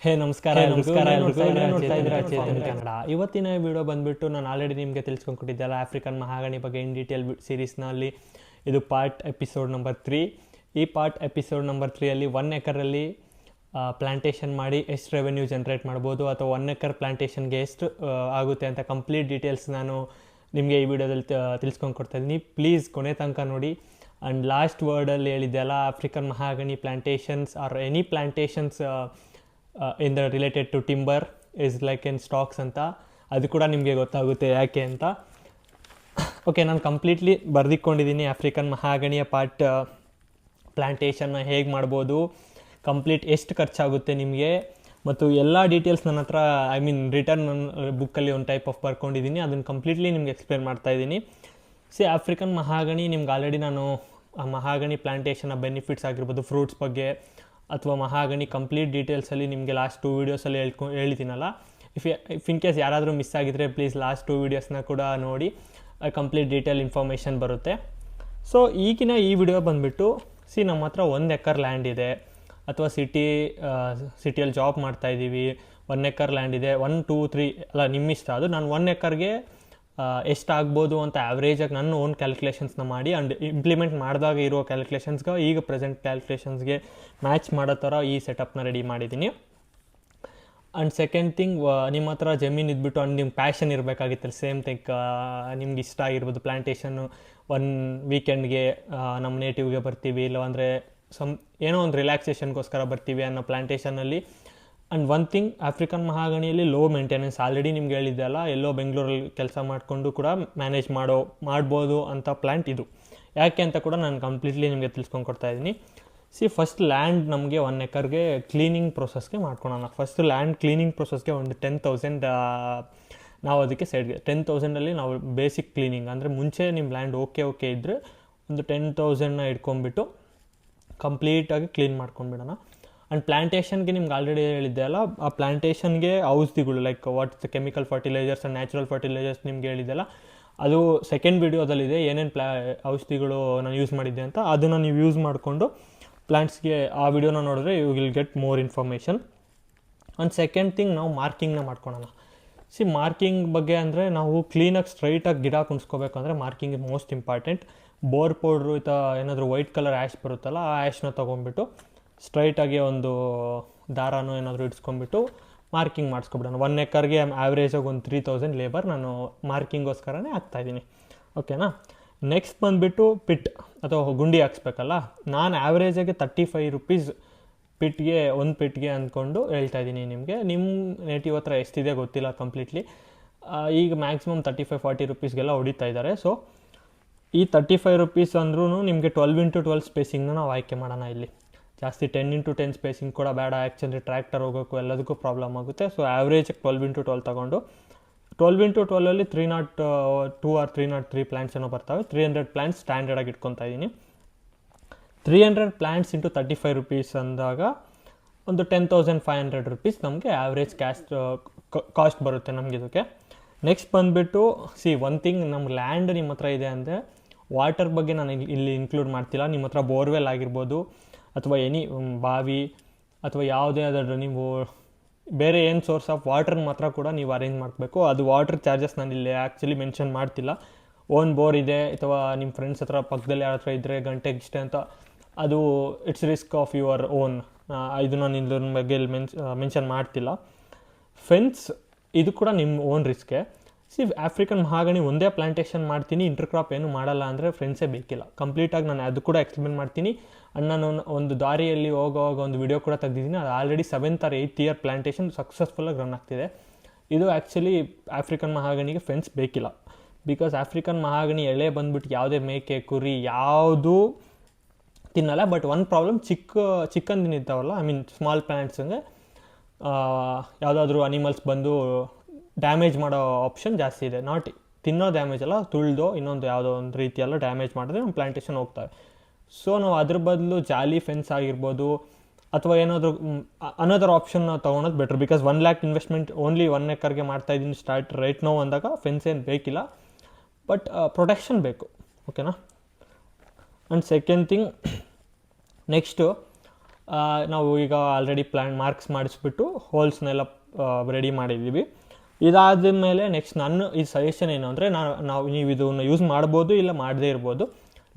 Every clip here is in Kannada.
ನಮಸ್ಕಾರ ಎಲ್ರಿಗೂ ನೋಡ್ತಾ ಇದ್ದೀರಾ ಚೇತನ್ ಕನ್ನಡ. ಇವತ್ತಿನ ವಿಡಿಯೋ ಬಂದ್ಬಿಟ್ಟು ನಾನು ಆಲ್ರೆಡಿ ನಿಮಗೆ ತಿಳಿಸ್ಕೊಂಡ್ಕೊಟ್ಟಿದ್ದೆಲ್ಲ ಆಫ್ರಿಕನ್ ಮಹಾಗಣಿ ಬಗ್ಗೆ ಇನ್ ಡೀಟೇಲ್ ಸೀರೀಸ್ನಲ್ಲಿ ಇದು ಪಾರ್ಟ್ ಎಪಿಸೋಡ್ ನಂಬರ್ 3. ಈ ಪಾರ್ಟ್ ಎಪಿಸೋಡ್ ನಂಬರ್ 3ಅಲ್ಲಿ 1 ಎಕರಲ್ಲಿ ಪ್ಲಾಂಟೇಷನ್ ಮಾಡಿ ಎಷ್ಟು ರೆವೆನ್ಯೂ ಜನ್ರೇಟ್ ಮಾಡ್ಬೋದು ಅಥವಾ 1 ಎಕರ್ ಪ್ಲಾಂಟೇಷನ್ಗೆ ಎಷ್ಟು ಆಗುತ್ತೆ ಅಂತ ಕಂಪ್ಲೀಟ್ ಡೀಟೇಲ್ಸ್ ನಾನು ನಿಮಗೆ ಈ ವಿಡಿಯೋದಲ್ಲಿ ತಿಳಿಸ್ಕೊಂಡು ಕೊಡ್ತಾಯಿದ್ದೀನಿ. ಪ್ಲೀಸ್ ಕೊನೆ ತನಕ ನೋಡಿ. ಆ್ಯಂಡ್ ಲಾಸ್ಟ್ ವರ್ಡಲ್ಲಿ ಹೇಳಿದ್ದೆಲ್ಲ African mahogany plantations are any plantations in the related to timber is like in stocks ಅಂತ, ಅದು ಕೂಡ ನಿಮಗೆ ಗೊತ್ತಾಗುತ್ತೆ ಯಾಕೆ ಅಂತ. ಓಕೆ, ನಾನು ಕಂಪ್ಲೀಟ್ಲಿ ಬರೆದಿಕೊಂಡಿದ್ದೀನಿ ಆಫ್ರಿಕನ್ ಮಹಾಗಣಿಯ ಪಾರ್ಟ್ ಪ್ಲಾಂಟೇಷನ್ನ ಹೇಗೆ ಮಾಡ್ಬೋದು, ಕಂಪ್ಲೀಟ್ ಎಷ್ಟು ಖರ್ಚಾಗುತ್ತೆ ನಿಮಗೆ, ಮತ್ತು ಎಲ್ಲ ಡೀಟೇಲ್ಸ್ ನನ್ನ ಹತ್ರ ರಿಟರ್ನ್ ಬುಕ್ಕಲ್ಲಿ ಒಂದು ಟೈಪ್ ಆಫ್ ಬರ್ಕೊಂಡಿದ್ದೀನಿ. ಅದನ್ನು ಕಂಪ್ಲೀಟ್ಲಿ ನಿಮ್ಗೆ ಎಕ್ಸ್ಪ್ಲೇನ್ ಮಾಡ್ತಾಯಿದ್ದೀನಿ. ಆಫ್ರಿಕನ್ ಮಹಾಗಣಿ ನಿಮ್ಗೆ ಆಲ್ರೆಡಿ ನಾನು ಆ ಮಹಾಗಣಿ ಪ್ಲಾಂಟೇಷನ್ನ ಬೆನಿಫಿಟ್ಸ್ ಆಗಿರ್ಬೋದು, ಫ್ರೂಟ್ಸ್ ಬಗ್ಗೆ ಅಥವಾ ಮಹಾಗಣಿ ಕಂಪ್ಲೀಟ್ ಡೀಟೇಲ್ಸಲ್ಲಿ ನಿಮಗೆ ಲಾಸ್ಟ್ 2 ವೀಡಿಯೋಸಲ್ಲಿ ಹೇಳಿದ್ದೀನಲ್ಲ. ಇಫ್ ಇನ್ ಕೇಸ್ ಯಾರಾದರೂ ಮಿಸ್ ಆಗಿದ್ದರೆ ಪ್ಲೀಸ್ ಲಾಸ್ಟ್ 2 ವೀಡಿಯೋಸ್ನ ಕೂಡ ನೋಡಿ, ಕಂಪ್ಲೀಟ್ ಡೀಟೇಲ್ ಇನ್ಫಾರ್ಮೇಷನ್ ಬರುತ್ತೆ. ಸೊ ಈಗಿನ ಈ ವಿಡಿಯೋ ಬಂದುಬಿಟ್ಟು ನಮ್ಮ ಹತ್ರ 1 ಎಕರ್ ಲ್ಯಾಂಡ್ ಇದೆ ಅಥವಾ ಸಿಟಿಯಲ್ಲಿ ಜಾಬ್ ಮಾಡ್ತಾಯಿದ್ದೀವಿ, 1 ಎಕರ್ ಲ್ಯಾಂಡ್ ಇದೆ, 1, 2, 3 ಅಲ್ಲ ನಿಮ್ಮಿಷ್ಟ. ಅದು ನಾನು 1 ಎಕರ್ಗೆ ಎಷ್ಟಾಗ್ಬೋದು ಅಂತ ಆ್ಯಾವ್ರೇಜಾಗಿ ನನ್ನ ಓನ್ ಕ್ಯಾಲ್ಕುಲೇಷನ್ಸ್ನ ಮಾಡಿ ಆ್ಯಂಡ್ ಇಂಪ್ಲಿಮೆಂಟ್ ಮಾಡಿದಾಗ ಇರೋ ಕ್ಯಾಲ್ಕುಲೇಷನ್ಸ್ಗೆ ಈಗ ಪ್ರೆಸೆಂಟ್ ಕ್ಯಾಲ್ಕುಲೇಷನ್ಸ್ಗೆ ಮ್ಯಾಚ್ ಮಾಡೋ ಥರ ಈ ಸೆಟಪ್ನ ರೆಡಿ ಮಾಡಿದ್ದೀನಿ. ಆ್ಯಂಡ್ ಸೆಕೆಂಡ್ ಥಿಂಗ್, ನಿಮ್ಮ ಹತ್ರ ಜಮೀನು ಇದ್ಬಿಟ್ಟು ಆ್ಯಂಡ್ ನಿಮ್ಮ ಪ್ಯಾಷನ್ ಇರಬೇಕಾಗಿತ್ತಲ್ಲ, ಸೇಮ್ ಥಿಂಗ್ ನಿಮ್ಗೆ ಇಷ್ಟ ಆಗಿರ್ಬೋದು ಪ್ಲಾಂಟೇಷನ್ನು. 1 ವೀಕೆಂಡ್ಗೆ ನಮ್ಮ ನೇಟಿವ್ಗೆ ಬರ್ತೀವಿ, ಇಲ್ಲವಂದರೆ ಏನೋ ಒಂದು ರಿಲ್ಯಾಕ್ಸೇಷನ್ಗೋಸ್ಕರ ಬರ್ತೀವಿ ಅನ್ನೋ ಪ್ಲಾಂಟೇಷನಲ್ಲಿ. ಆ್ಯಂಡ್ 1 ಥಿಂಗ್, ಆಫ್ರಿಕನ್ ಮಹಾಗಣಿಯಲ್ಲಿ ಲೋ ಮೇಂಟೆನೆನ್ಸ್, ಆಲ್ರೆಡಿ ನಿಮ್ಗೆ ಹೇಳಿದ್ದೆ ಅಲ್ಲ, ಎಲ್ಲೋ ಬೆಂಗಳೂರಲ್ಲಿ ಕೆಲಸ ಮಾಡಿಕೊಂಡು ಕೂಡ ಮ್ಯಾನೇಜ್ ಮಾಡ್ಬೋದು ಅಂತ ಪ್ಲ್ಯಾಂಟ್ ಇದು. ಯಾಕೆ ಅಂತ ಕೂಡ ನಾನು ಕಂಪ್ಲೀಟ್ಲಿ ನಿಮಗೆ ತಿಳ್ಸ್ಕೊಂಡು ಕೊಡ್ತಾಯಿದ್ದೀನಿ. ಫಸ್ಟ್ ಲ್ಯಾಂಡ್ ನಮಗೆ 1 ಎಕರ್ಗೆ ಕ್ಲೀನಿಂಗ್ ಪ್ರೊಸೆಸ್ಗೆ ಮಾಡ್ಕೊಳೋಣ. ಫಸ್ಟ್ ಲ್ಯಾಂಡ್ ಕ್ಲೀನಿಂಗ್ ಪ್ರೊಸೆಸ್ಗೆ ಒಂದು 10,000 ನಾವು ಅದಕ್ಕೆ ಸೈಡ್ಗೆ 10,000ಅಲ್ಲಿ ನಾವು ಬೇಸಿಕ್ ಕ್ಲೀನಿಂಗ್ ಅಂದರೆ ಮುಂಚೆ ನಿಮ್ಮ ಲ್ಯಾಂಡ್ ಓಕೆ ಇದ್ದರೆ ಒಂದು 10,000ನ ಇಟ್ಕೊಂಡ್ಬಿಟ್ಟು ಕಂಪ್ಲೀಟಾಗಿ ಕ್ಲೀನ್ ಮಾಡ್ಕೊಂಡ್ಬಿಡೋಣ. ಆ್ಯಂಡ್ ಪ್ಲಾಂಟೇಷನ್ಗೆ ನಿಮ್ಗೆ ಆಲ್ರೆಡಿ ಹೇಳಿದ್ದೆ ಅಲ್ಲ, ಆ ಪ್ಲಾಂಟೇಷನ್ಗೆ ಔಷಧಿಗಳು like what's chemical fertilisers and natural fertilisers ನಿಮ್ಗೆ ಹೇಳಿದ್ದೆಲ್ಲ, ಅದು ಸೆಕೆಂಡ್ ವಿಡಿಯೋದಲ್ಲಿದೆ. ಏನೇನು ಔಷಧಿಗಳು ನಾನು ಯೂಸ್ ಮಾಡಿದ್ದೆ ಅಂತ ಅದನ್ನು ನೀವು ಯೂಸ್ ಮಾಡಿಕೊಂಡು ಪ್ಲಾಂಟ್ಸ್ಗೆ ಆ ವಿಡಿಯೋನ ನೋಡಿದ್ರೆ you will get more information. And second thing, ನಾವು ಮಾರ್ಕಿಂಗ್ನ ಮಾಡ್ಕೊಳೋಣ. ಮಾರ್ಕಿಂಗ್ ಬಗ್ಗೆ ಅಂದರೆ ನಾವು ಕ್ಲೀನಾಗಿ ಸ್ಟ್ರೈಟಾಗಿ ಗಿಡ ಕುಣಿಸ್ಕೋಬೇಕು ಅಂದರೆ marking most important. Bore powder ಏನಾದರೂ ವೈಟ್ ಕಲರ್ ಆ್ಯಶ್ ಬರುತ್ತಲ್ಲ, ಆ ಆ್ಯಶ್ನ ತೊಗೊಂಡ್ಬಿಟ್ಟು ಸ್ಟ್ರೈಟಾಗಿ ಒಂದು ದಾರನೋ ಏನಾದರೂ ಇಡ್ಸ್ಕೊಂಡ್ಬಿಟ್ಟು ಮಾರ್ಕಿಂಗ್ ಮಾಡಿಸ್ಕೊಬಿಡೋಣ. 1 ಎಕರ್ಗೆ ಆ್ಯಾವ್ರೇಜಾಗಿ ಒಂದು 3,000 ಲೇಬರ್ ನಾನು ಮಾರ್ಕಿಂಗೋಸ್ಕರನೇ ಹಾಕ್ತಾಯಿದ್ದೀನಿ. ಓಕೆನಾ. ನೆಕ್ಸ್ಟ್ ಬಂದುಬಿಟ್ಟು ಪಿಟ್ ಅಥವಾ ಗುಂಡಿ ಹಾಕ್ಸ್ಬೇಕಲ್ಲ. ನಾನು ಆ್ಯಾವ್ರೇಜಾಗಿ 35 ರೂಪೀಸ್ ಒಂದು ಪಿಟ್ಗೆ ಅಂದ್ಕೊಂಡು ಹೇಳ್ತಾಯಿದ್ದೀನಿ ನಿಮಗೆ. ನಿಮ್ಮ ನೇಟಿವ್ ಹತ್ರ ಎಷ್ಟಿದೆ ಗೊತ್ತಿಲ್ಲ ಕಂಪ್ಲೀಟ್ಲಿ. ಈಗ ಮ್ಯಾಕ್ಸಿಮಮ್ 35-40 ರೂಪೀಸ್ಗೆಲ್ಲ ಹೊಡಿತಾ ಇದ್ದಾರೆ. ಸೊ ಈ 35 ರೂಪೀಸ್ ಅಂದ್ರೂ ನಿಮಗೆ 12x12 ಸ್ಪೇಸಿಂಗ್ನ ನಾವು ಆಯ್ಕೆ ಮಾಡೋಣ. ಇಲ್ಲಿ ಜಾಸ್ತಿ 10x10 ಸ್ಪೇಸಿಂಗ್ ಕೂಡ ಬೇಡ, ಆ್ಯಕ್ಚುಲಿ ಟ್ರ್ಯಾಕ್ಟರ್ ಹೋಗೋಕ್ಕೂ ಎಲ್ಲದಕ್ಕೂ ಪ್ರಾಬ್ಲಮ್ ಆಗುತ್ತೆ. ಸೊ ಆ್ಯಾವ್ರೇಜ್ 12x12 ತಗೊಂಡು 12x12ಅಲ್ಲಿ 302 ಆರ್ 303 ಪ್ಲ್ಯಾಂಟ್ಸ್ ಏನೋ ಬರ್ತವೆ. 300 ಪ್ಲ್ಯಾಂಟ್ಸ್ ಸ್ಟ್ಯಾಂಡರ್ಡಾಗಿ ಇಟ್ಕೊತಾ ಇದ್ದೀನಿ. 300 ಪ್ಲ್ಯಾಂಟ್ಸ್ ಇಂಟು 35 ರೂಪೀಸ್ ಅಂದಾಗ ಒಂದು 10,500 ರೂಪೀಸ್ ನಮಗೆ ಆ್ಯಾವ್ರೇಜ್ ಕಾಸ್ಟ್ ಬರುತ್ತೆ ನಮಗೆ ಇದಕ್ಕೆ. ನೆಕ್ಸ್ಟ್ ಬಂದುಬಿಟ್ಟು 1 ಥಿಂಗ್, ನಮ್ಮ ಲ್ಯಾಂಡ್ ನಿಮ್ಮ ಹತ್ರ ಇದೆ ಅಂದರೆ ವಾಟರ್ ಬಗ್ಗೆ ನಾನು ಇಲ್ಲಿ ಇನ್ಕ್ಲೂಡ್ ಮಾಡ್ತಿಲ್ಲ. ನಿಮ್ಮ ಹತ್ರ ಬೋರ್ವೆಲ್ ಆಗಿರ್ಬೋದು ಅಥವಾ ಎನಿ ಬಾವಿ ಅಥವಾ ಯಾವುದೇ ಆದರೂ ನೀವು ಬೇರೆ ಏನು ಸೋರ್ಸ್ ಆಫ್ ವಾಟರ್ ಮಾತ್ರ ಕೂಡ ನೀವು ಅರೇಂಜ್ ಮಾಡಬೇಕು. ಅದು ವಾಟರ್ ಚಾರ್ಜಸ್ ನಾನು ಇಲ್ಲಿ ಆ್ಯಕ್ಚುಲಿ ಮೆನ್ಷನ್ ಮಾಡ್ತಿಲ್ಲ. ಓನ್ ಬೋರ್ ಇದೆ ಅಥವಾ ನಿಮ್ಮ ಫ್ರೆಂಡ್ಸ್ ಹತ್ರ ಪಕ್ಕದಲ್ಲಿ ಯಾರ ಹತ್ರ ಇದ್ದರೆ ಗಂಟೆಗೆ ಇಷ್ಟೇ ಅಂತ, ಅದು it's risk of your own. ಇದು ನಾನು ಇದ್ರ ಬಗ್ಗೆ ಇಲ್ಲಿ ಮೆನ್ಷನ್ ಮಾಡ್ತಿಲ್ಲ. ಫೆನ್ಸ್ ಇದು ಕೂಡ ನಿಮ್ಮ ಓನ್ ರಿಸ್ಕೆ. ಆಫ್ರಿಕನ್ ಮಹಾಗಣಿ ಒಂದೇ ಪ್ಲಾಂಟೇಷನ್ ಮಾಡ್ತೀನಿ, ಇಂಟರ್ಕ್ರಾಪ್ ಏನು ಮಾಡಲ್ಲ ಅಂದರೆ ಫ್ರೆಂಡ್ಸೇ ಬೇಕಿಲ್ಲ. ಕಂಪ್ಲೀಟಾಗಿ ನಾನು ಅದು ಕೂಡ ಎಕ್ಸ್ಪ್ಲೇನ್ ಮಾಡ್ತೀನಿ. ಆ್ಯಂಡ್ ನಾನು ಒಂದು ದಾರಿಯಲ್ಲಿ ಹೋಗೋವಾಗ ಒಂದು ವಿಡಿಯೋ ಕೂಡ ತೆಗೆದಿದ್ದೀನಿ. ಅದು already 7th or 8th year plantation ಸಕ್ಸಸ್ಫುಲ್ಲಾಗಿ ರನ್ ಆಗ್ತಿದೆ. ಇದು ಆ್ಯಕ್ಚುಲಿ ಆಫ್ರಿಕನ್ ಮಹಾಗಣಿಗೆ ಫೆನ್ಸ್ ಬೇಕಿಲ್ಲ. ಬಿಕಾಸ್ ಆಫ್ರಿಕನ್ ಮಹಾಗಣಿ ಎಳೆ ಬಂದುಬಿಟ್ಟು ಯಾವುದೇ ಮೇಕೆ ಕುರಿ ಯಾವುದೂ ತಿನ್ನಲ್ಲ. ಬಟ್ ಒಂದು ಪ್ರಾಬ್ಲಮ್, ಚಿಕ್ಕಂದಿನಿದ್ದಾವಲ್ಲ, ಸ್ಮಾಲ್ ಪ್ಲಾಂಟ್ಸಂಗೆ ಯಾವುದಾದ್ರೂ ಅನಿಮಲ್ಸ್ ಬಂದು ಡ್ಯಾಮೇಜ್ ಮಾಡೋ ಆಪ್ಷನ್ ಜಾಸ್ತಿ ಇದೆ. ನಾಟ್ ತಿನ್ನೋ ಡ್ಯಾಮೇಜ್ ಅಲ್ಲ, ತುಳಿದೋ ಇನ್ನೊಂದು ಯಾವುದೋ ಒಂದು ರೀತಿಯೆಲ್ಲ ಡ್ಯಾಮೇಜ್ ಮಾಡಿದ್ರೆ ನಮ್ಮ ಪ್ಲಾಂಟೇಷನ್ ಹೋಗ್ತವೆ. ಸೊ ನಾವು ಅದ್ರ ಬದಲು ಜಾಲಿ ಫೆನ್ಸ್ ಆಗಿರ್ಬೋದು ಅಥವಾ ಏನಾದರೂ ಅನದರ್ ಆಪ್ಷನ್ ತೊಗೊಳೋದು better. Because 1 lakh investment only 1 ಎಕರ್ಗೆ ಮಾಡ್ತಾಯಿದ್ದೀನಿ ಸ್ಟಾರ್ಟ್ ರೈಟ್ ನೋ ಅಂದಾಗ ಫೆನ್ಸ್ ಏನು ಬೇಕಿಲ್ಲ, ಬಟ್ ಪ್ರೊಟೆಕ್ಷನ್ ಬೇಕು. ಓಕೆನಾ. ಆ್ಯಂಡ್ ಸೆಕೆಂಡ್ ಥಿಂಗ್, ನೆಕ್ಸ್ಟು ನಾವು ಈಗ ಆಲ್ರೆಡಿ ಮಾರ್ಕ್ಸ್ ಮಾಡಿಸ್ಬಿಟ್ಟು ಹೋಲ್ಸ್ನೆಲ್ಲ ರೆಡಿ ಮಾಡಿದ್ದೀವಿ. ಇದಾದ ಮೇಲೆ ನೆಕ್ಸ್ಟ್ ನನ್ನ ಈ ಸಜೆಷನ್ ಏನು ಅಂದರೆ, ನೀವು ಇದನ್ನು ಯೂಸ್ ಮಾಡ್ಬೋದು, ಇಲ್ಲ ಮಾಡದೇ ಇರ್ಬೋದು.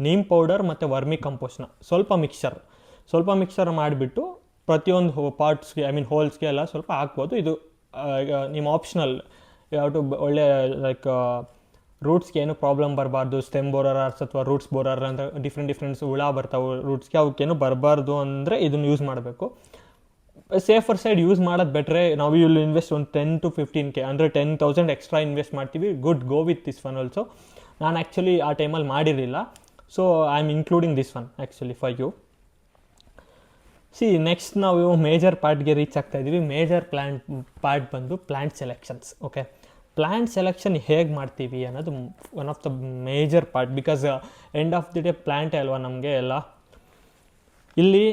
ನೀಮ್ ಪೌಡರ್ ಮತ್ತು ವರ್ಮಿ ಕಂಪೋಸ್ಟ್ನ ಸ್ವಲ್ಪ ಮಿಕ್ಸರ್ ಮಾಡಿಬಿಟ್ಟು ಪ್ರತಿಯೊಂದು ಪಾರ್ಟ್ಸ್ಗೆ ಹೋಲ್ಸ್ಗೆ ಎಲ್ಲ ಸ್ವಲ್ಪ ಹಾಕ್ಬೋದು. ಇದು ನಿಮ್ಮ ಆಪ್ಷನಲ್. ಯಾವುದು ಒಳ್ಳೆ ಲೈಕ್ ರೂಟ್ಸ್ಗೆ ಏನು ಪ್ರಾಬ್ಲಮ್ ಬರಬಾರ್ದು, ಸ್ಟೆಮ್ ಬೋರರ್ಸ್ ಅಥವಾ ರೂಟ್ಸ್ ಬೋರರ್ ಅಂತ ಡಿಫ್ರೆಂಟ್ ಹುಳ ಬರ್ತಾವೆ ರೂಟ್ಸ್ಗೆ, ಅವಕ್ಕೇನು ಬರಬಾರ್ದು ಅಂದರೆ ಇದನ್ನು ಯೂಸ್ ಮಾಡಬೇಕು. ಸೇಫರ್ ಸೈಡ್ ಯೂಸ್ ಮಾಡೋದು ಬೆಟ್ರೆ. ನಾವು ಇಲ್ಲಿ ಇನ್ವೆಸ್ಟ್ ಒಂದು 10 to 15K ಅಂದರೆ 10,000 ಎಕ್ಸ್ಟ್ರಾ ಇನ್ವೆಸ್ಟ್ ಮಾಡ್ತೀವಿ. Good, go with this one also. ನಾನು ಆ್ಯಕ್ಚುಲಿ ಆ ಟೈಮಲ್ಲಿ ಮಾಡಿರಲಿಲ್ಲ, so I am including this one actually for you. Next ನಾವು ಮೇಜರ್ ಪಾರ್ಟ್ಗೆ ರೀಚ್ ಆಗ್ತಾ ಇದ್ದೀವಿ. ಮೇಜರ್ ಪಾರ್ಟ್ ಬಂದು plant selections. Okay, plant selection ಹೇಗೆ ಮಾಡ್ತೀವಿ ಅನ್ನೋದು one of the major part. Because end of the day ಪ್ಲ್ಯಾಂಟೇ ಅಲ್ವಾ ನಮಗೆ ಎಲ್ಲ. ಇಲ್ಲಿ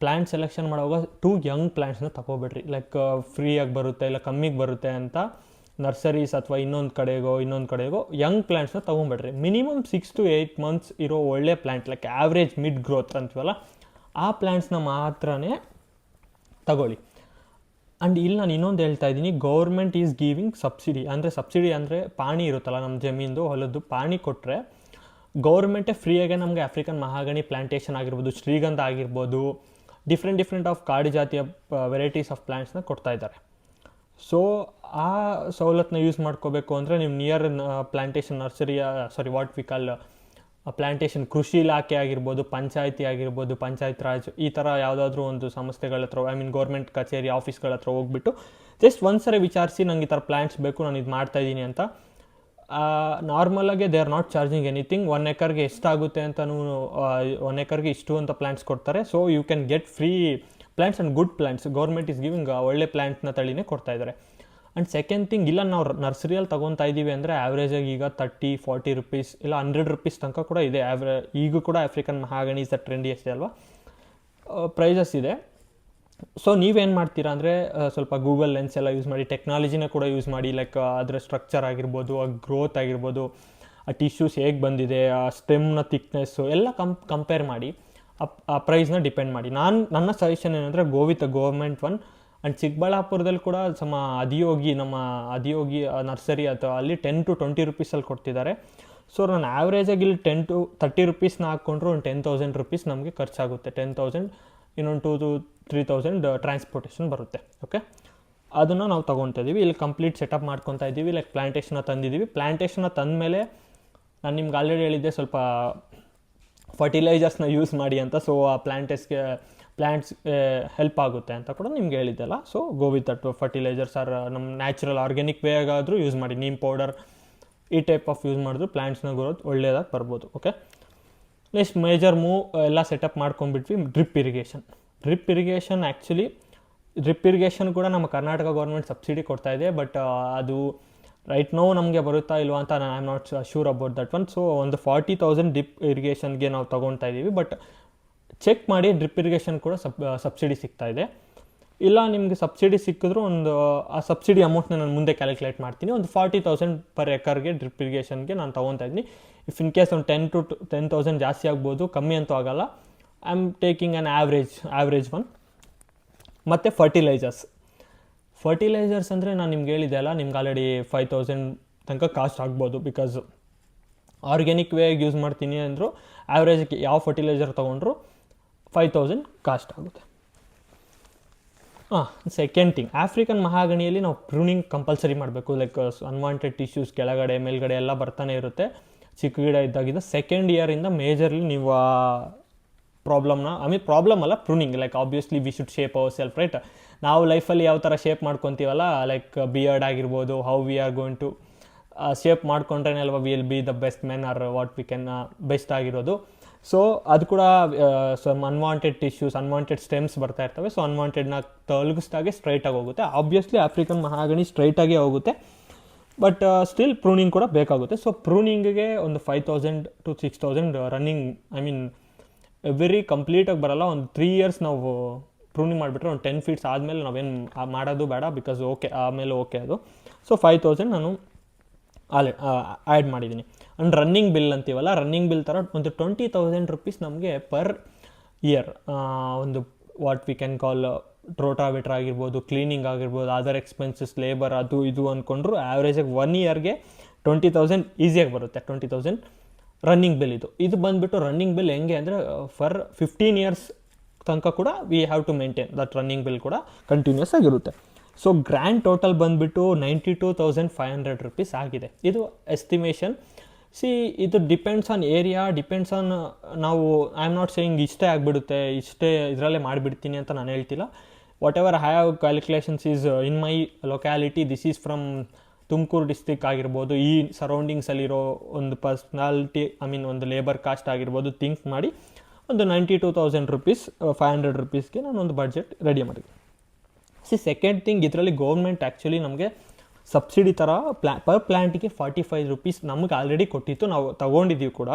ಪ್ಲ್ಯಾಂಟ್ ಸೆಲೆಕ್ಷನ್ ಮಾಡುವಾಗ 2 ಯಂಗ್ ಪ್ಲ್ಯಾಂಟ್ಸ್ನ ತಗೋಬೇಡ್ರಿ. ಲೈಕ್ ಫ್ರೀಯಾಗಿ ಬರುತ್ತೆ ಇಲ್ಲ ಕಮ್ಮಿಗೆ ಬರುತ್ತೆ ಅಂತ ನರ್ಸರೀಸ್ ಅಥವಾ ಇನ್ನೊಂದು ಕಡೆಗೋ ಯಂಗ್ ಪ್ಲ್ಯಾಂಟ್ಸ್ನ ತೊಗೊಂಬೇಡ್ರಿ. ಮಿನಿಮಮ್ 6 to 8 months ಇರೋ ಒಳ್ಳೆ plant, like average mid growth ಅಂತೀವಲ್ಲ, ಆ ಪ್ಲ್ಯಾಂಟ್ಸ್ನ ಮಾತ್ರನೇ ತಗೊಳ್ಳಿ. ಆ್ಯಂಡ್ ಇಲ್ಲಿ ನಾನು ಇನ್ನೊಂದು ಹೇಳ್ತಾ ಇದ್ದೀನಿ, government is giving subsidy. Subsidy ಅಂದರೆ ಪಾಣಿ ಇರುತ್ತಲ್ಲ, ನಮ್ಮ ಜಮೀನ್ದು ಹೊಲದ್ದು ಪಾಣಿ ಕೊಟ್ಟರೆ ಗೌರ್ಮೆಂಟೇ ಫ್ರೀಯಾಗೆ ನಮಗೆ ಆಫ್ರಿಕನ್ ಮಹಾಗಣಿ ಪ್ಲ್ಯಾಂಟೇಷನ್ ಆಗಿರ್ಬೋದು, ಶ್ರೀಗಂಧ ಆಗಿರ್ಬೋದು, ಡಿಫ್ರೆಂಟ್ ಆಫ್ ಕಾಡು ಜಾತಿಯ ವೆರೈಟೀಸ್ ಆಫ್ ಪ್ಲ್ಯಾಂಟ್ಸ್ನ ಕೊಡ್ತಾ ಇದ್ದಾರೆ. ಸೊ ಆ ಸವಲತ್ತನ್ನ ಯೂಸ್ ಮಾಡ್ಕೋಬೇಕು ಅಂದರೆ ನೀವು ನಿಯರ್ ಪ್ಲ್ಯಾಂಟೇಷನ್ ನರ್ಸರಿಯ ವಾಟ್ ವಿ ಕಾಲ್ ಪ್ಲ್ಯಾಂಟೇಷನ್ ಕೃಷಿ ಇಲಾಖೆ ಆಗಿರ್ಬೋದು, ಪಂಚಾಯತಿ ಆಗಿರ್ಬೋದು, ಪಂಚಾಯತ್ ರಾಜ್, ಈ ಥರ ಯಾವುದಾದ್ರೂ ಒಂದು ಸಂಸ್ಥೆಗಳ ಹತ್ರ, ಗೌರ್ಮೆಂಟ್ ಕಚೇರಿ ಆಫೀಸ್ಗಳ ಹತ್ರ ಹೋಗ್ಬಿಟ್ಟು ಜಸ್ಟ್ ಒಂದ್ಸರಿ ವಿಚಾರಿಸಿ, ನಂಗೆ ಈ ಥರ ಪ್ಲ್ಯಾಂಟ್ಸ್ ಬೇಕು, ನಾನು ಇದು ಮಾಡ್ತಾಯಿದ್ದೀನಿ ಅಂತ. ನಾರ್ಮಲಾಗೆ they are not charging anything. 1 acreಗೆ ಎಷ್ಟಾಗುತ್ತೆ ಅಂತಲೂ 1 acreಗೆ ಇಷ್ಟು ಅಂತ ಪ್ಲ್ಯಾಂಟ್ಸ್ ಕೊಡ್ತಾರೆ. So you can get free plants and good plants. Government is giving ಒಳ್ಳೆ ಪ್ಲ್ಯಾಂಟ್ನ ತಳಿನೇ ಕೊಡ್ತಾ ಇದ್ದಾರೆ. ಆ್ಯಂಡ್ ಸೆಕೆಂಡ್ ಥಿಂಗ್, ಇಲ್ಲ ನಾವು ನರ್ಸರಿಯಲ್ಲಿ ತೊಗೊತಾ ಇದ್ದೀವಿ ಅಂದರೆ ಆ್ಯಾವ್ರೇಜಾಗಿ ಈಗ 30-40 rupees ಇಲ್ಲ 100 rupees ತನಕ ಕೂಡ ಇದೆ. ಈಗ ಕೂಡ ಆಫ್ರಿಕನ್ ಮಹಾಗಣಿ ಇಸ್ ದ ಟ್ರೆಂಡಿ ಅಷ್ಟೇ ಅಲ್ವಾ, ಪ್ರೈಸಸ್ ಇದೆ. ಸೊ ನೀವೇನು ಮಾಡ್ತೀರಾ ಅಂದರೆ ಸ್ವಲ್ಪ ಗೂಗಲ್ ಲೆನ್ಸ್ ಎಲ್ಲ ಯೂಸ್ ಮಾಡಿ, ಟೆಕ್ನಾಲಜಿನ ಕೂಡ ಯೂಸ್ ಮಾಡಿ. ಲೈಕ್ ಅದರ ಸ್ಟ್ರಕ್ಚರ್ ಆಗಿರ್ಬೋದು, ಆ ಗ್ರೋತ್ ಆಗಿರ್ಬೋದು, ಆ ಟಿಶ್ಯೂಸ್ ಹೇಗೆ ಬಂದಿದೆ, ಆ ಸ್ಟೆಮ್ನ ಥಿಕ್ನೆಸ್ಸು ಎಲ್ಲ ಕಂಪೇರ್ ಮಾಡಿ ಆ ಪ್ರೈಸ್ನ ಡಿಪೆಂಡ್ ಮಾಡಿ. ನನ್ನ ಸಜೆಷನ್ ಏನಂದರೆ go with government one. And ಚಿಕ್ಕಬಳ್ಳಾಪುರದಲ್ಲಿ ಕೂಡ ನಮ್ಮ ಅದಿಯೋಗಿ ನರ್ಸರಿ ಅಥವಾ ಅಲ್ಲಿ 10 to 20 rupees ಕೊಡ್ತಿದ್ದಾರೆ. ಸೊ ನಾನು ಆ್ಯಾವ್ರೇಜಾಗಿ ಇಲ್ಲಿ 10 to 30 rupees ಹಾಕ್ಕೊಂಡ್ರು ಒಂದು 10,000 rupees ನಮಗೆ ಖರ್ಚಾಗುತ್ತೆ. 10,000 ಇನ್ನೊಂದು 2 to 3,000 ಟ್ರಾನ್ಸ್ಪೋರ್ಟೇಷನ್ ಬರುತ್ತೆ. ಓಕೆ, ಅದನ್ನು ನಾವು ತೊಗೊತಾ ಇದ್ದೀವಿ. ಇಲ್ಲಿ ಕಂಪ್ಲೀಟ್ ಸೆಟಪ್ ಮಾಡ್ಕೊತಾ ಇದ್ದೀವಿ. ಲೈಕ್ ಪ್ಲ್ಯಾಂಟೇಷನ್ನ ತಂದಿದ್ದೀವಿ. ಪ್ಲ್ಯಾಂಟೇಷನ್ನ ತಂದಮೇಲೆ ನಾನು ನಿಮ್ಗೆ ಆಲ್ರೆಡಿ ಹೇಳಿದ್ದೆ ಸ್ವಲ್ಪ ಫರ್ಟಿಲೈಸರ್ಸ್ನ ಯೂಸ್ ಮಾಡಿ ಅಂತ. ಸೊ ಆ ಪ್ಲ್ಯಾಂಟ್ಸ್ ಹೆಲ್ಪ್ ಆಗುತ್ತೆ ಅಂತ ಕೂಡ ನಿಮ್ಗೆ ಹೇಳಿದ್ದೆಲ್ಲ. So go with that fertilizers or ನಮ್ಮ ನ್ಯಾಚುರಲ್ ಆರ್ಗ್ಯಾನಿಕ್ ವೇ ಆಗಾದರೂ ಯೂಸ್ ಮಾಡಿ. ನೀಮ್ ಪೌಡರ್ ಈ ಟೈಪ್ ಆಫ್ ಯೂಸ್ ಮಾಡಿದ್ರು ಪ್ಲ್ಯಾಂಟ್ಸ್ನ ಗ್ರೋತ್ ಒಳ್ಳೆಯದಾಗಿ ಬರ್ಬೋದು. ಓಕೆ, ನೆಕ್ಸ್ಟ್ ಮೇಜರ್ ಮೂವ್ ಎಲ್ಲ ಸೆಟಪ್ ಮಾಡ್ಕೊಂಡ್ಬಿಟ್ವಿ. Drip irrigation actually drip irrigation ಕೂಡ ನಮ್ಮ ಕರ್ನಾಟಕ ಗೌರ್ಮೆಂಟ್ ಸಬ್ಸಿಡಿ ಕೊಡ್ತಾ ಇದೆ. ಬಟ್ ಅದು ರೈಟ್ ನೋ ನಮಗೆ ಬರುತ್ತಾ ಇಲ್ವಾ ಅಂತ I am not sure about that one. So ಒಂದು 40,000 ಡ್ರಿಪ್ ಇರಿಗೇಷನ್ಗೆ ನಾವು ತೊಗೊತಾ ಇದ್ದೀವಿ. ಬಟ್ ಚೆಕ್ ಮಾಡಿ, ಡ್ರಿಪ್ ಇರಿಗೇಷನ್ ಕೂಡ ಸಬ್ಸಿಡಿ ಸಿಗ್ತಾ ಇದೆ. ಇಲ್ಲ ನಿಮಗೆ ಸಬ್ಸಿಡಿ ಸಿಕ್ಕಿದ್ರು ಆ ಸಬ್ಸಿಡಿ ಅಮೌಂಟ್ನ ನಾನು ಮುಂದೆ ಕ್ಯಾಲ್ಕುಲೇಟ್ ಮಾಡ್ತೀನಿ. ಒಂದು 40,000 per acre ಡ್ರಿಪ್ ಇರಿಗೇಷನ್ಗೆ ನಾನು ತೊಗೊತಾ ಇದ್ದೀನಿ. ಇಫ್ ಇನ್ ಕೇಸ್ ಒಂದು 10 to 10,000 ಜಾಸ್ತಿ ಆಗ್ಬೋದು, ಕಮ್ಮಿ ಅಂತೂ ಆಗೋಲ್ಲ. I am taking an average one. ಮತ್ತು ಫರ್ಟಿಲೈಸರ್ಸ್ ಅಂದರೆ ನಾನು ನಿಮ್ಗೆ ಹೇಳಿದೆ ಅಲ್ಲ, ನಿಮ್ಗೆ ಆಲ್ರೆಡಿ 5,000 ತನಕ ಕಾಸ್ಟ್ ಆಗ್ಬೋದು. ಬಿಕಾಸ್ ಆರ್ಗ್ಯಾನಿಕ್ ವೇಗೆ ಯೂಸ್ ಮಾಡ್ತೀನಿ ಅಂದರು ಆ್ಯಾವ್ರೇಜ್ಗೆ ಯಾವ ಫರ್ಟಿಲೈಸರ್ ತೊಗೊಂಡ್ರು 5,000 ಕಾಸ್ಟ್ ಆಗುತ್ತೆ. ಸೆಕೆಂಡ್ ಥಿಂಗ್, ಆಫ್ರಿಕನ್ ಮಹಾಗಣಿಯಲ್ಲಿ ನಾವು ಪ್ರೂನಿಂಗ್ ಕಂಪಲ್ಸರಿ ಮಾಡಬೇಕು. ಲೈಕ್ ಅನ್ವಾಂಟೆಡ್ ಟಿಶ್ಯೂಸ್ ಕೆಳಗಡೆ ಮೇಲ್ಗಡೆ ಎಲ್ಲ ಬರ್ತಾನೆ ಇರುತ್ತೆ ಚಿಕ್ಕ ಗಿಡ ಇದ್ದಾಗಿದ್ದ. ಸೆಕೆಂಡ್ ಇಯರಿಂದ ಮೇಜರ್ಲಿ ನೀವು ಆ ಪ್ರಾಬ್ಲಮ್ ಅಲ್ಲ, pruning. Like obviously we should shape our self, right? ನಾವು ಲೈಫಲ್ಲಿ ಯಾವ ಥರ ಶೇಪ್ ಮಾಡ್ಕೊತೀವಲ್ಲ, ಲೈಕ್ ಬಿಯರ್ಡ್ ಆಗಿರ್ಬೋದು, how we are going to shape ಮಾಡ್ಕೊಂಡ್ರೆ ಅಲ್ವಾ we will be the best men are what we can best ಆಗಿರೋದು. ಸೊ ಅದು ಕೂಡ ಅನ್ವಾಂಟೆಡ್ ಟಿಶ್ಯೂಸ್, ಅನ್ವಾಂಟೆಡ್ ಸ್ಟೆಮ್ಸ್ ಬರ್ತಾ ಇರ್ತವೆ. ಸೊ ಅನ್ವಾಂಟೆಡ್ನ ತೊಲಗಿಸ್ದಾಗೆ ಸ್ಟ್ರೈಟಾಗಿ ಹೋಗುತ್ತೆ. ಆಬ್ವಿಯಸ್ಲಿ ಆಫ್ರಿಕನ್ ಮಹಾಗಣಿ ಸ್ಟ್ರೈಟಾಗಿ ಹೋಗುತ್ತೆ, ಬಟ್ ಸ್ಟಿಲ್ ಪ್ರೂನಿಂಗ್ ಕೂಡ ಬೇಕಾಗುತ್ತೆ. ಸೊ ಪ್ರೂನಿಂಗಿಗೆ ಒಂದು 5,000 to 6,000 ರನ್ನಿಂಗ್, ವೆರಿ ಕಂಪ್ಲೀಟಾಗಿ ಬರೋಲ್ಲ. ಒಂದು 3 years ನಾವು ಪ್ರೂನಿಂಗ್ ಮಾಡಿಬಿಟ್ರೆ ಒಂದು 10 feet ಆದಮೇಲೆ ನಾವೇನು ಮಾಡೋದು ಬೇಡ, ಬಿಕಾಸ್ ಓಕೆ ಆಮೇಲೆ ಓಕೆ ಅದು. ಸೊ 5,000 ನಾನು ಆ್ಯಡ್ ಮಾಡಿದ್ದೀನಿ. ಆ್ಯಂಡ್ ರನ್ನಿಂಗ್ ಬಿಲ್ ಅಂತೀವಲ್ಲ, ರನ್ನಿಂಗ್ ಬಿಲ್ ಥರ ಒಂದು 20,000 rupees ನಮಗೆ ಪರ್ ಇಯರ್ ಒಂದು what we can call rotavator ಆಗಿರ್ಬೋದು, ಕ್ಲೀನಿಂಗ್ ಆಗಿರ್ಬೋದು, ಅದರ್ ಎಕ್ಸ್ಪೆನ್ಸಸ್, ಲೇಬರ್, ಅದು ಇದು ಅಂದ್ಕೊಂಡ್ರು ಆ್ಯಾವ್ರೇಜಾಗಿ 1 ಇಯರ್ಗೆ 20,000 ಈಸಿಯಾಗಿ ಬರುತ್ತೆ. 20,000 ರನ್ನಿಂಗ್ ಬಿಲ್. ಇದು ಬಂದುಬಿಟ್ಟು ರನ್ನಿಂಗ್ ಬಿಲ್ ಹೆಂಗೆ ಅಂದರೆ ಫಾರ್ 15 ಇಯರ್ಸ್ ತನಕ ಕೂಡ we have to maintain that running bill ಕೂಡ ಕಂಟಿನ್ಯೂಸ್ ಆಗಿರುತ್ತೆ. ಸೊ ಗ್ರ್ಯಾಂಡ್ ಟೋಟಲ್ ಬಂದುಬಿಟ್ಟು 92,500 rupees ಆಗಿದೆ. ಇದು ಎಸ್ಟಿಮೇಷನ್. ಇದು depends on area, depends on ನಾವು ಐ ಆಮ್ ನಾಟ್ ಸೇಯಿಂಗ್ ಇಷ್ಟೇ ಆಗಿಬಿಡುತ್ತೆ, ಇಷ್ಟೇ ಇದರಲ್ಲೇ ಮಾಡಿಬಿಡ್ತೀನಿ ಅಂತ ನಾನು ಹೇಳ್ತಿಲ್ಲ. Whatever I have calculations is in my locality, this is from Tumakuru district ಆಗಿರ್ಬೋದು, ಈ ಸರೌಂಡಿಂಗ್ಸಲ್ಲಿರೋ ಒಂದು ಪರ್ಸ್ನಾಲಿಟಿ, ಒಂದು ಲೇಬರ್ ಕಾಸ್ಟ್ ಆಗಿರ್ಬೋದು ಥಿಂಕ್ ಮಾಡಿ ಒಂದು 92,000 rupees 500 rupeesಗೆ ನಾನು ಒಂದು ಬಡ್ಜೆಟ್ ರೆಡಿ ಮಾಡಿದೆ. ಸೆಕೆಂಡ್ ಥಿಂಗ್, ಇದರಲ್ಲಿ ಗೌರ್ಮೆಂಟ್ ಆ್ಯಕ್ಚುಲಿ ನಮಗೆ ಸಬ್ಸಿಡಿ ಥರ ಪರ್ ಪ್ಲ್ಯಾಂಟಿಗೆ 45 rupees ನಮಗೆ ಆಲ್ರೆಡಿ ಕೊಟ್ಟಿತ್ತು, ನಾವು ತೊಗೊಂಡಿದ್ದೀವಿ ಕೂಡ.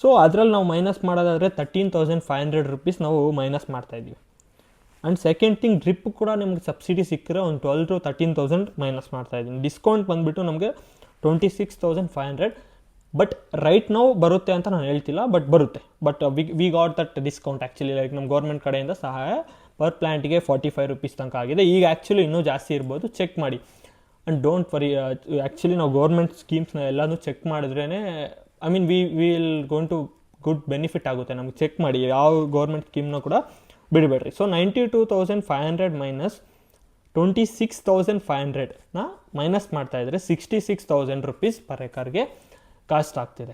ಸೊ ಅದರಲ್ಲಿ ನಾವು ಮೈನಸ್ ಮಾಡೋದಾದರೆ 13,500 rupees ನಾವು ಮೈನಸ್ ಮಾಡ್ತಾಯಿದ್ದೀವಿ. ಆ್ಯಂಡ್ ಸೆಕೆಂಡ್ ಥಿಂಗ್, ಡ್ರಿಪ್ ಕೂಡ ನಿಮ್ಗೆ ಸಬ್ಸಿಡಿ ಸಿಕ್ಕರೆ ಒಂದು 12,000 to 13,000 ಮೈನಸ್ ಮಾಡ್ತಾಯಿದ್ದೀನಿ. ಡಿಸ್ಕೌಂಟ್ ಬಂದುಬಿಟ್ಟು ನಮಗೆ 26,500. ಬಟ್ ರೈಟ್ ನಾವು ಬರುತ್ತೆ ಅಂತ ನಾನು ಹೇಳ್ತಿಲ್ಲ, ಬಟ್ ಬರುತ್ತೆ. But we got that discount actually, like ನಮ್ಮ ಗೌರ್ಮೆಂಟ್ ಕಡೆಯಿಂದ ಸಹಾಯ ಪರ್ ಪ್ಲ್ಯಾಂಟಿಗೆ 45 rupees ತನಕ ಆಗಿದೆ. ಈಗ ಆ್ಯಕ್ಚುಲಿ ಇನ್ನೂ ಜಾಸ್ತಿ ಇರ್ಬೋದು, ಚೆಕ್ ಮಾಡಿ. ಆ್ಯಂಡ್ ಡೋಂಟ್ ವರಿ, ಆ್ಯಕ್ಚುಲಿ ನಾವು ಗೌರ್ಮೆಂಟ್ ಸ್ಕೀಮ್ಸ್ನ ಎಲ್ಲನೂ ಚೆಕ್ ಮಾಡಿದ್ರೇ we will going to good benefit ಆಗುತ್ತೆ. ನಮಗೆ ಚೆಕ್ ಮಾಡಿ, ಯಾವ ಗೌರ್ಮೆಂಟ್ ಸ್ಕೀಮ್ನ ಕೂಡ ಬಿಡಬೇಡ್ರಿ. ಸೊ 92,500 ಮೈನಸ್ 26,500ನ ಮೈನಸ್ ಮಾಡ್ತಾಯಿದ್ರೆ 66,000 rupees ಪರ್ ಎಕರ್ಗೆ ಕಾಸ್ಟ್ ಆಗ್ತಿದೆ.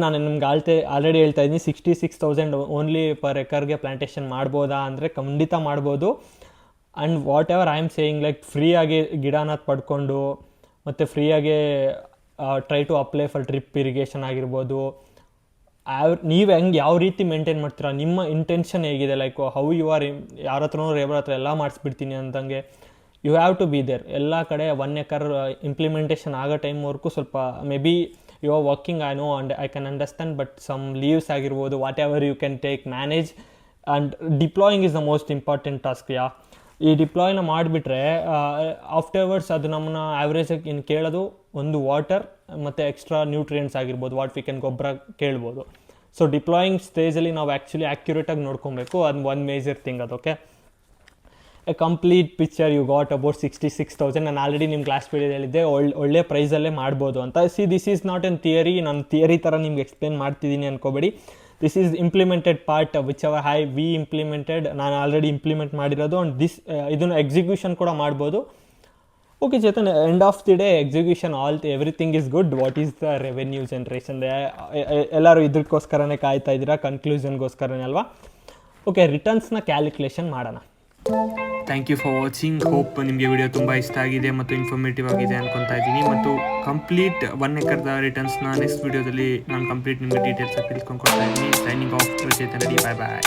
ನಾನು ನಿಮ್ಗೆ ಆಲ್ರೆಡಿ ಹೇಳ್ತಾ ಇದ್ದೀನಿ, 66,000 ಓನ್ಲಿ ಪರ್ ಎಕರ್ಗೆ ಪ್ಲಾಂಟೇಷನ್ ಮಾಡ್ಬೋದಾ ಅಂದರೆ ಖಂಡಿತ ಮಾಡ್ಬೋದು. And whatever I am saying, like ಫ್ರೀಯಾಗಿ ಗಿಡನ ಪಡ್ಕೊಂಡು ಮತ್ತು ಫ್ರೀಯಾಗಿ try to apply for drip irrigation ಆಗಿರ್ಬೋದು. ನೀವು ಹೆಂಗೆ ಯಾವ ರೀತಿ ಮೇಂಟೈನ್ ಮಾಡ್ತೀರಾ, ನಿಮ್ಮ ಇಂಟೆನ್ಷನ್ ಹೇಗಿದೆ, ಲೈಕ್ ಹೌ ಯು ಆರ್, ಯಾರ ಹತ್ರನೂ ರೇಬರ್ ಹತ್ರ ಎಲ್ಲ ಮಾಡಿಸ್ಬಿಡ್ತೀನಿ ಅಂತಂಗೆ you have to be there. ಎಲ್ಲ ಕಡೆ 1 acre ಇಂಪ್ಲಿಮೆಂಟೇಷನ್ ಆಗೋ ಟೈಮ್ವರೆಗೂ ಸ್ವಲ್ಪ maybe you are working, I know and I can understand, but some leaves ಆಗಿರ್ಬೋದು, whatever you can take, manage. And deploying is the most important task. ಈ ಡಿಪ್ಲಾಯ್ನ ಮಾಡಿಬಿಟ್ರೆ ಆಫ್ಟರ್ವರ್ಡ್ಸ್ ಅದು ನಮ್ಮನ್ನ ಆ್ಯಾವ್ರೇಜಾಗಿ ಇನ್ನು ಕೇಳೋದು ಒಂದು ವಾಟರ್ ಮತ್ತು ಎಕ್ಸ್ಟ್ರಾ ನ್ಯೂಟ್ರಿಯೆಂಟ್ಸ್ ಆಗಿರ್ಬೋದು, ವಾಟ್ ವಿ ಕ್ಯಾನ್ ಗೊಬ್ಬರ ಕೇಳ್ಬೋದು. ಸೊ ಡಿಪ್ಲಾಯಿಂಗ್ ಸ್ಟೇಜಲ್ಲಿ ನಾವು ಆ್ಯಕ್ಚುಲಿ ಆ್ಯಕ್ಯುರೇಟಾಗಿ ನೋಡ್ಕೊಬೇಕು, ಅದು ಒಂದು ಮೇಜರ್ ಥಿಂಗ್ ಅದು. Okay, a complete picture you got about 66,000. ನಾನು ಆಲ್ರೆಡಿ ನಿಮ್ಮ ಕ್ಲಾಸ್ ವೀಡಿಯೋದಲ್ಲಿ ಹೇಳಿದ್ದೆ ಒಳ್ಳೆ ಪ್ರೈಸಲ್ಲೇ ಮಾಡ್ಬೋದು ಅಂತ. This is not an theory, ನಾನು ಥಿಯರಿ ಥರ ನಿಮ್ಗೆ ಎಕ್ಸ್ಪ್ಲೇನ್ ಮಾಡ್ತಿದ್ದೀನಿ ಅನ್ಕೋಬೇಡಿ. This is implemented part which our we implemented. ನಾನು ಆಲ್ರೆಡಿ ಇಂಪ್ಲಿಮೆಂಟ್ ಮಾಡಿರೋದು. ಆ್ಯಂಡ್ ಇದನ್ನು ಎಕ್ಸಿಕ್ಯೂಷನ್ ಕೂಡ ಮಾಡ್ಬೋದು. Okay Chetan, end of the day execution everything is good. What is the revenue generation? ಎಲ್ಲರೂ ಇದಕ್ಕೋಸ್ಕರನೇ ಕಾಯ್ತಾ ಇದ್ದೀರಾ, ಕನ್ಕ್ಲೂಷನ್ಗೋಸ್ಕರನೇ ಅಲ್ವಾ? ಓಕೆ, ರಿಟರ್ನ್ಸ್ನ ಕ್ಯಾಲ್ಕುಲೇಷನ್ ಮಾಡೋಣ. Thank you for watching. Hope ನಿಮಗೆ ವಿಡಿಯೋ ತುಂಬ ಇಷ್ಟ ಆಗಿದೆ ಮತ್ತು ಇನ್ಫಾರ್ಮೇಟಿವ್ ಆಗಿದೆ ಅನ್ಕೊತಾ ಇದ್ದೀನಿ. ಮತ್ತು ಕಂಪ್ಲೀಟ್ 1 acreದ ರಿಟರ್ನ್ಸ್ನ ನೆಕ್ಸ್ಟ್ ವಿಡಿಯೋದಲ್ಲಿ ನಾನು ಕಂಪ್ಲೀಟ್ ನಿಮಗೆ ಡೀಟೇಲ್ಸಾಗಿ ತಿಳ್ಕೊಂಡು ಕೊಡ್ತಾ ಇದ್ದೀನಿ. Signing off, Chetan Reddy. Bye ಬಾಯ್.